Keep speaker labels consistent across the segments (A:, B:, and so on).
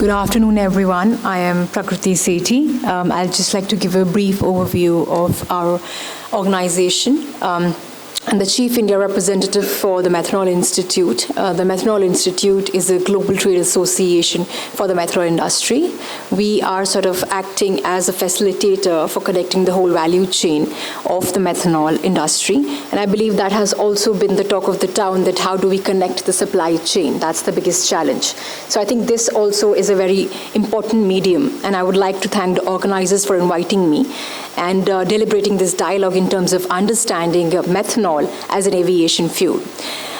A: Good afternoon, everyone. I am Prakriti Sethi. I'd just like to give a brief overview of our organization. I'm the Chief India Representative for the Methanol Institute. The Methanol Institute is a global trade association for the methanol industry. We are sort of acting as a facilitator for connecting the whole value chain of the methanol industry. And I believe that has also been the talk of the town, that how do we connect the supply chain? That's the biggest challenge. So I think this also is a very important medium. And I would like to thank the organizers for inviting me and deliberating this dialogue in terms of understanding methanol as an aviation fuel.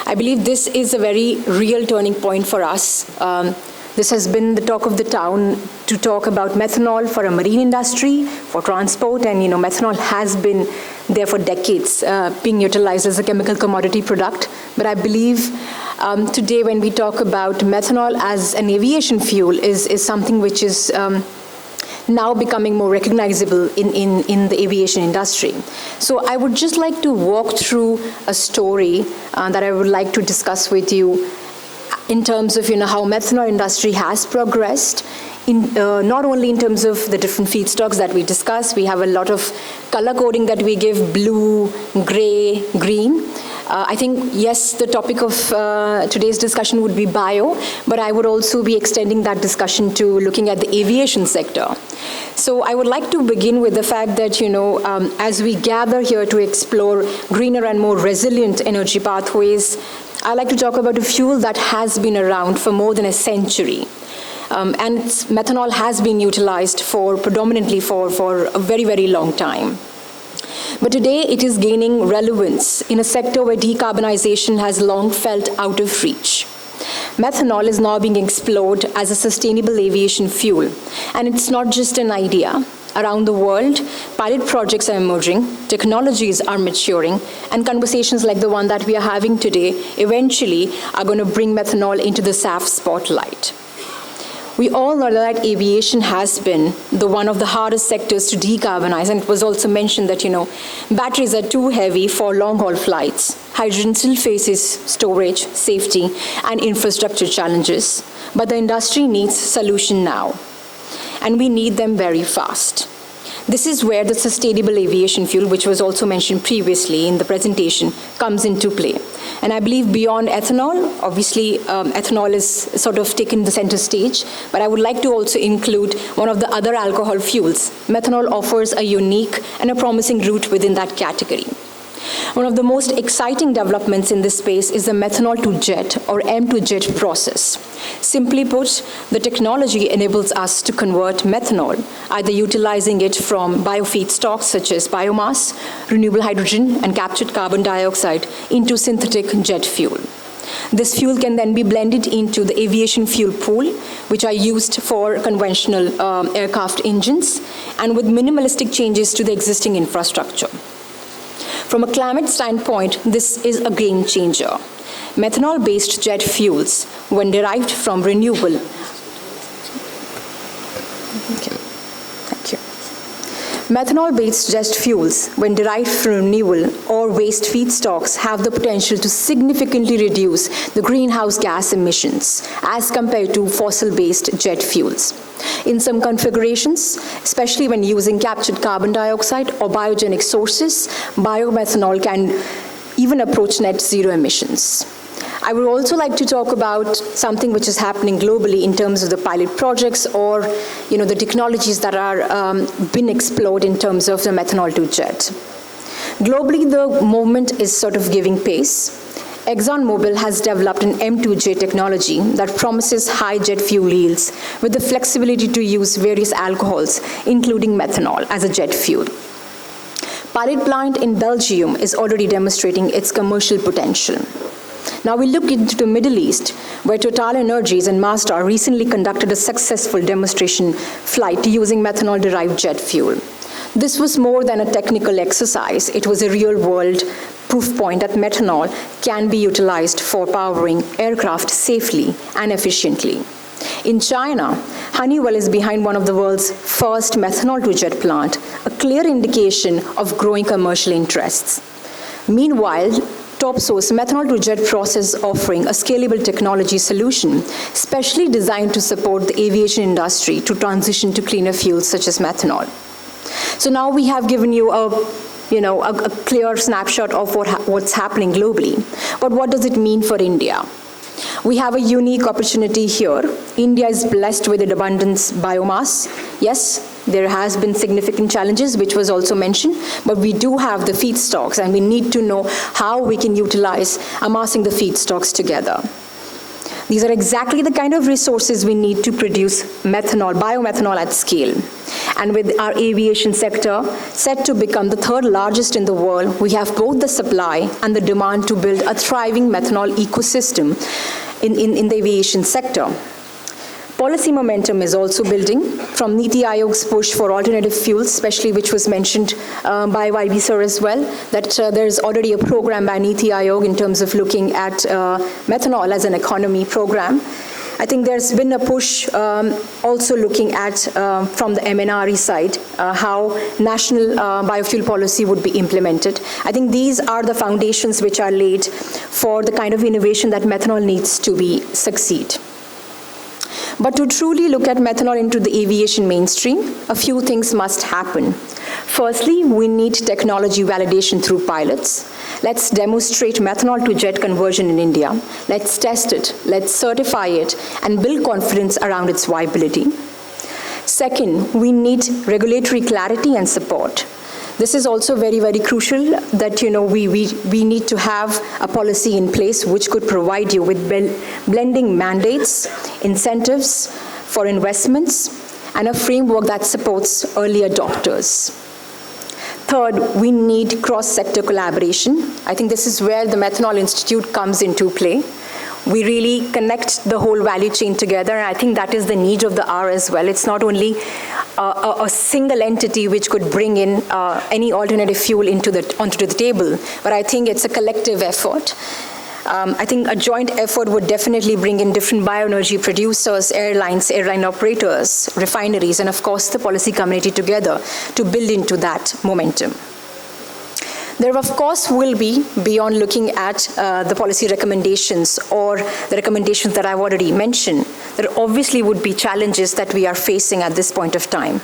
A: I believe this is a very real turning point for us. This has been the talk of the town to talk about methanol for a marine industry, for transport, and methanol has been there for decades, being utilized as a chemical commodity product. But I believe today when we talk about methanol as an aviation fuel is something which is now becoming more recognizable in the aviation industry. So I would just like to walk through a story that I would like to discuss with you in terms of how methanol industry has progressed, not only in terms of the different feedstocks that we discuss. We have a lot of color coding that we give: blue, gray, green. I think, yes, the topic of today's discussion would be bio, but I would also be extending that discussion to looking at the aviation sector. So I would like to begin with the fact that, as we gather here to explore greener and more resilient energy pathways, I'd like to talk about a fuel that has been around for more than a century. And methanol has been utilized predominantly for a very, very long time. But today it is gaining relevance in a sector where decarbonization has long felt out of reach. Methanol is now being explored as a sustainable aviation fuel. And it's not just an idea. Around the world, pilot projects are emerging, technologies are maturing, and conversations like the one that we are having today eventually are going to bring methanol into the SAF spotlight. We all know that aviation has been one of the hardest sectors to decarbonize, and it was also mentioned that, batteries are too heavy for long-haul flights. Hydrogen still faces storage, safety, and infrastructure challenges, but the industry needs solution now, and we need them very fast. This is where the sustainable aviation fuel, which was also mentioned previously in the presentation, comes into play. And I believe beyond ethanol, obviously ethanol is sort of taken the center stage, but I would like to also include one of the other alcohol fuels. Methanol offers a unique and a promising route within that category. One of the most exciting developments in this space is the methanol to jet, or M2Jet process. Simply put, the technology enables us to convert methanol, either utilizing it from biofeedstocks such as biomass, renewable hydrogen, and captured carbon dioxide into synthetic jet fuel. This fuel can then be blended into the aviation fuel pool, which are used for conventional aircraft engines, and with minimalistic changes to the existing infrastructure. From a climate standpoint, this is a game changer. Methanol-based jet fuels, when derived from renewable, Methanol-based jet fuels, when derived from renewable or waste feedstocks, have the potential to significantly reduce the greenhouse gas emissions as compared to fossil-based jet fuels. In some configurations, especially when using captured carbon dioxide or biogenic sources, biomethanol can even approach net zero emissions. I would also like to talk about something which is happening globally in terms of the pilot projects or the technologies that are been explored in terms of the methanol to jet. Globally, the movement is sort of giving pace. ExxonMobil has developed an M2J technology that promises high jet fuel yields with the flexibility to use various alcohols, including methanol, as a jet fuel. Pilot plant in Belgium is already demonstrating its commercial potential. Now we look into the Middle East, where TotalEnergies and Mazda recently conducted a successful demonstration flight using methanol-derived jet fuel. This was more than a technical exercise. It was a real-world proof point that methanol can be utilized for powering aircraft safely and efficiently. In China, Honeywell is behind one of the world's first methanol-to-jet plant, a clear indication of growing commercial interests. Meanwhile, Top source, methanol to jet process offering a scalable technology solution, specially designed to support the aviation industry to transition to cleaner fuels such as methanol. So now we have given you a clear snapshot of what's happening globally. But what does it mean for India? We have a unique opportunity here. India is blessed with an abundant biomass. Yes, there has been significant challenges, which was also mentioned, but we do have the feedstocks, and we need to know how we can utilize amassing the feedstocks together. These are exactly the kind of resources we need to produce methanol, biomethanol at scale. And with our aviation sector set to become the third largest in the world, we have both the supply and the demand to build a thriving methanol ecosystem in the aviation sector. Policy momentum is also building from Niti Aayog's push for alternative fuels, especially which was mentioned by YB sir as well, that there's already a program by Niti Aayog in terms of looking at methanol as an economy program. I think there's been a push also looking at, from the MNRE side, how national biofuel policy would be implemented. I think these are the foundations which are laid for the kind of innovation that methanol needs to succeed. But to truly look at methanol into the aviation mainstream, a few things must happen. Firstly, we need technology validation through pilots. Let's demonstrate methanol to jet conversion in India. Let's test it, let's certify it, and build confidence around its viability. Second, we need regulatory clarity and support. This is also very, very crucial that we need to have a policy in place which could provide you with blending mandates, incentives for investments, and a framework that supports early adopters. Third, we need cross-sector collaboration. I think this is where the Methanol Institute comes into play. We really connect the whole value chain together, and I think that is the need of the hour as well. It's not only a single entity which could bring in any alternative fuel onto the table, but I think it's a collective effort. I think a joint effort would definitely bring in different bioenergy producers, airlines, airline operators, refineries, and of course the policy community together to build into that momentum. There, of course, will be, beyond looking at the policy recommendations or the recommendations that I've already mentioned, there obviously would be challenges that we are facing at this point of time.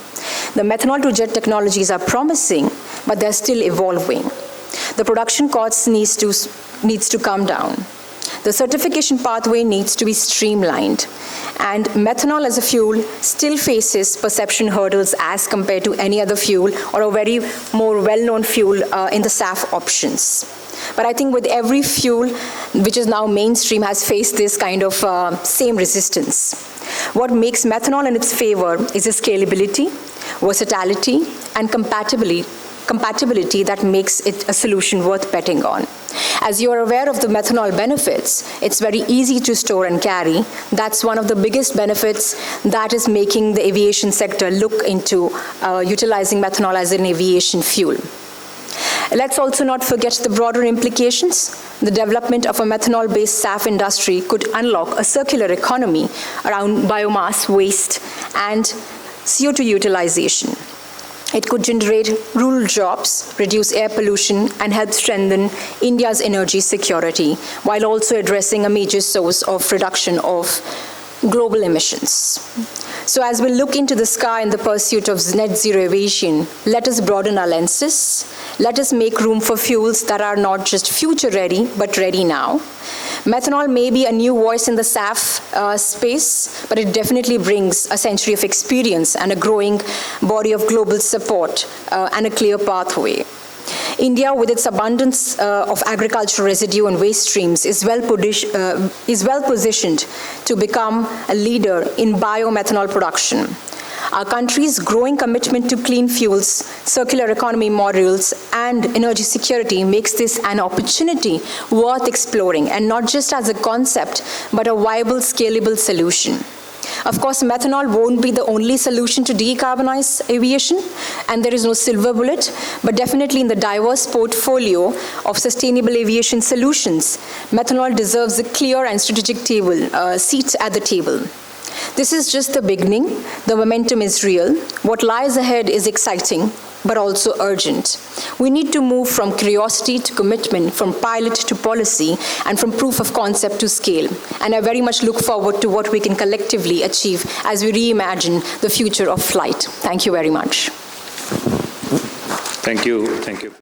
A: The methanol to jet technologies are promising, but they're still evolving. The production costs needs to come down. The certification pathway needs to be streamlined. And methanol as a fuel still faces perception hurdles as compared to any other fuel or a very more well-known fuel in the SAF options. But I think with every fuel which is now mainstream has faced this kind of same resistance. What makes methanol in its favor is its scalability, versatility, and compatibility that makes it a solution worth betting on. As you are aware of the methanol benefits, it's very easy to store and carry. That's one of the biggest benefits that is making the aviation sector look into utilizing methanol as an aviation fuel. Let's also not forget the broader implications. The development of a methanol-based SAF industry could unlock a circular economy around biomass, waste, and CO2 utilization. It could generate rural jobs, reduce air pollution, and help strengthen India's energy security, while also addressing a major source of reduction of global emissions. So as we look into the sky in the pursuit of net zero aviation, let us broaden our lenses. Let us make room for fuels that are not just future ready, but ready now. Methanol may be a new voice in the SAF space, but it definitely brings a century of experience and a growing body of global support and a clear pathway. India, with its abundance of agricultural residue and waste streams, is well positioned to become a leader in biomethanol production. Our country's growing commitment to clean fuels, circular economy models, and energy security makes this an opportunity worth exploring, and not just as a concept, but a viable, scalable solution. Of course, methanol won't be the only solution to decarbonize aviation, and there is no silver bullet, but definitely in the diverse portfolio of sustainable aviation solutions, methanol deserves a clear and strategic seat at the table. This is just the beginning. The momentum is real. What lies ahead is exciting, but also urgent. We need to move from curiosity to commitment, from pilot to policy, and from proof of concept to scale. And I very much look forward to what we can collectively achieve as we reimagine the future of flight. Thank you very much.
B: Thank you. Thank you.